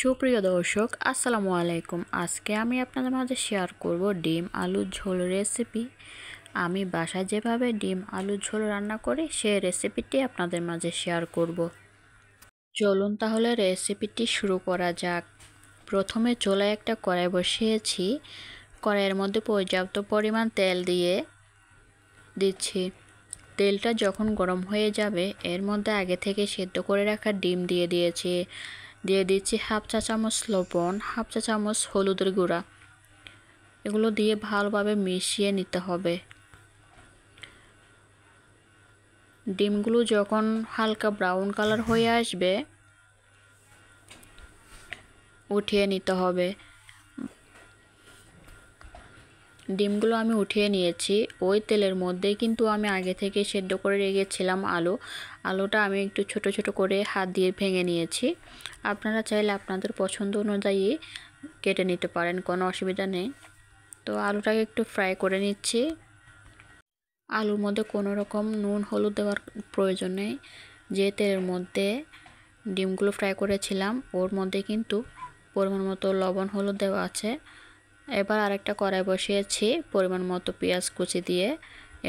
সুপ্রিয় দর্শক আসসালামু আলাইকুম। আজকে আমি আপনাদের মাঝে শেয়ার করব ডিম আলুর ঝোল রেসিপি। আমি বাসায় যেভাবে ডিম আলুর ঝোল রান্না করি সেই রেসিপিটি আপনাদের মাঝে শেয়ার করব। চলুন তাহলে রেসিপিটি শুরু করা যাক। প্রথমে চুলায় একটা কড়াই বসিয়েছি। কড়াইয়ের মধ্যে পর্যাপ্ত পরিমাণ তেল দিয়ে দিচ্ছি। তেলটা যখন গরম হয়ে যাবে এর মধ্যে আগে থেকে সেদ্ধ করে রাখা ডিম দিয়ে দিচ্ছি হাফ চা চামচ লবণ, হাফ চা চামচ হলুদের গুঁড়া। এগুলো দিয়ে ভালোভাবে মিশিয়ে নিতে হবে। ডিমগুলো যখন হালকা ব্রাউন কালার হয়ে আসবে উঠিয়ে নিতে হবে। ডিমগুলো আমি উঠিয়ে নিয়েছি। ওই তেলের মধ্যেই কিন্তু আমি আগে থেকে সেদ্ধ করে রেখেছিলাম আলুটা আমি একটু ছোট ছোট করে হাত দিয়ে ভেঙে নিয়েছি। আপনারা চাইলে আপনাদের পছন্দ অনুযায়ী কেটে নিতে পারেন, কোনো অসুবিধা নেই। তো আলুটাকে একটু ফ্রাই করে নিচ্ছি। আলুর মধ্যে কোনো রকম নুন হলুদ দেওয়ার প্রয়োজন নেই। যে তেলের মধ্যে ডিমগুলো ফ্রাই করেছিলাম ওর মধ্যে কিন্তু পরিমাণ মতো লবণ হলুদ দেওয়া আছে। এবার আরেকটা কড়াই বসিয়েছি পরিমাণ মতো পেঁয়াজ কুচি দিয়ে।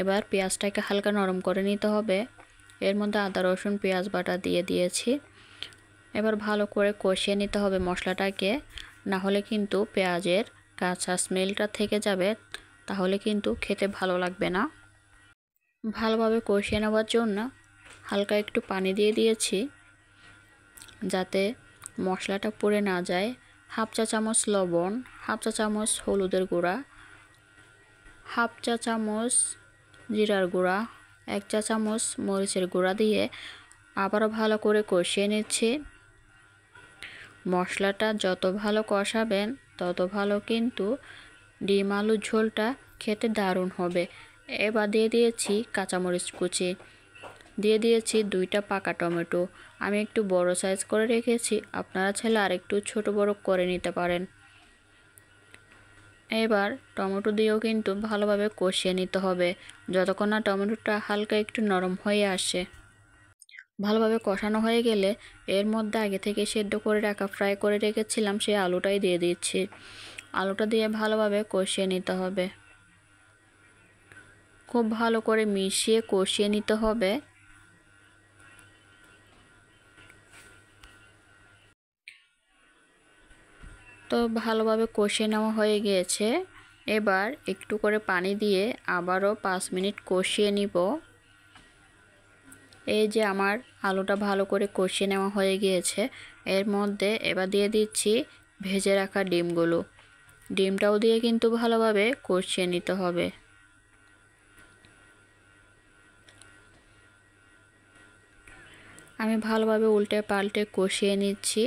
এবার পেঁয়াজটাকে হালকা নরম করে নিতে হবে। এর মধ্যে আদা রসুন পেঁয়াজ বাটা দিয়ে দিয়েছি। এবার ভালো করে কষিয়ে নিতে হবে মশলাটাকে, না হলে কিন্তু পেঁয়াজের কাঁচা স্মেলটা থেকে যাবে, তাহলে কিন্তু খেতে ভালো লাগবে না। ভালোভাবে কষিয়ে নেওয়ার জন্য হালকা একটু পানি দিয়ে দিয়েছি যাতে মশলাটা পুড়ে না যায়। হাফ চা চামচ লবণ, হাফ চা চামচ হলুদের গুঁড়া, হাফ চা চামচ জিরার গুঁড়া, 1 চা চামচ মরিচের গুঁড়া দিয়ে আবারও ভালো করে কষিয়ে নিচ্ছি। মশলাটা যত ভালো কষাবেন তত ভালো কিন্তু ডিম আলুর ঝোলটা খেতে দারুণ হবে। এবার দিয়ে দিয়েছি কাঁচামরিচ কুচি, দিয়ে দিয়েছি 2টা পাকা টমেটো। আমি একটু বড় সাইজ করে রেখেছি, আপনারা চাইলে আরেকটু ছোট বড় করে নিতে পারেন। এবার টমেটো দিয়েও কিন্তু ভালোভাবে কষিয়ে নিতে হবে যতক্ষণ না টমেটোটা হালকা একটু নরম হয়ে আসে। ভালোভাবে কষানো হয়ে গেলে এর মধ্যে আগে থেকে সেদ্ধ করে রাখা ফ্রাই করে রেখেছিলাম সেই আলুটাই দিয়ে দিচ্ছি। আলুটা দিয়ে ভালোভাবে কষিয়ে নিতে হবে। খুব ভালো করে মিশিয়ে কষিয়ে নিতে হবে। তো ভালোভাবে কষিয়ে নেওয়া হয়ে গিয়েছে। এবার একটু করে পানি দিয়ে আবারও 5 মিনিট কষিয়ে নিব। এই যে আমার আলুটা ভালো করে কষিয়ে নেওয়া হয়ে গিয়েছে। এর মধ্যে এবার দিয়ে দিচ্ছি ভেজে রাখা ডিমগুলো। ডিমটাও দিয়ে কিন্তু ভালোভাবে কষিয়ে নিতে হবে। আমি ভালোভাবে উল্টে পাল্টে কষিয়ে নিচ্ছি।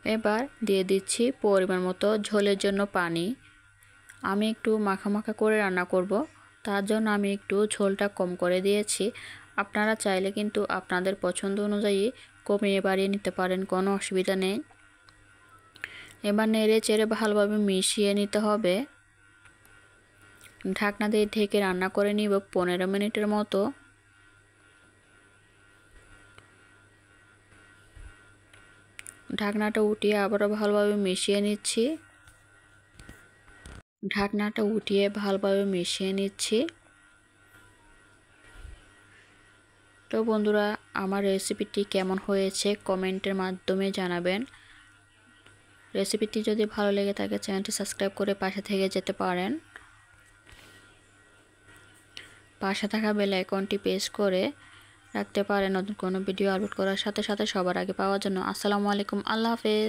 এবার দিয়ে দিচ্ছি পরিমাণ মতো ঝোলের জন্য পানি। আমি একটু মাখা মাখা করে রান্না করব, তার জন্য আমি একটু ঝোলটা কম করে দিয়েছি। আপনারা চাইলে কিন্তু আপনাদের পছন্দ অনুযায়ী কমিয়ে বাড়িয়ে নিতে পারেন, কোনো অসুবিধা নেই। এবার নেড়ে চেড়ে ভালোভাবে মিশিয়ে নিতে হবে। ঢাকনা দিয়ে ঢেকে রান্না করে নিব 15 মিনিটের মতো। ঢাকনাটা উঠিয়ে আবারও ভালোভাবে মিশিয়ে নিচ্ছি। ঢাকনাটা উঠিয়ে ভালোভাবে মিশিয়ে নিচ্ছি। তো বন্ধুরা, আমার রেসিপিটি কেমন হয়েছে কমেন্টের মাধ্যমে জানাবেন। রেসিপিটি যদি ভালো লেগে থাকে চ্যানেলটি সাবস্ক্রাইব করে পাশে থেকে যেতে পারেন। পাশে থাকা বেল আইকনটি প্রেস করে রাখতে পারেন নতুন কোনো ভিডিও আপলোড করার সাথে সাথে সবার আগে পাওয়ার জন্য। আসসালামু আলাইকুম, আল্লাহ হাফেজ।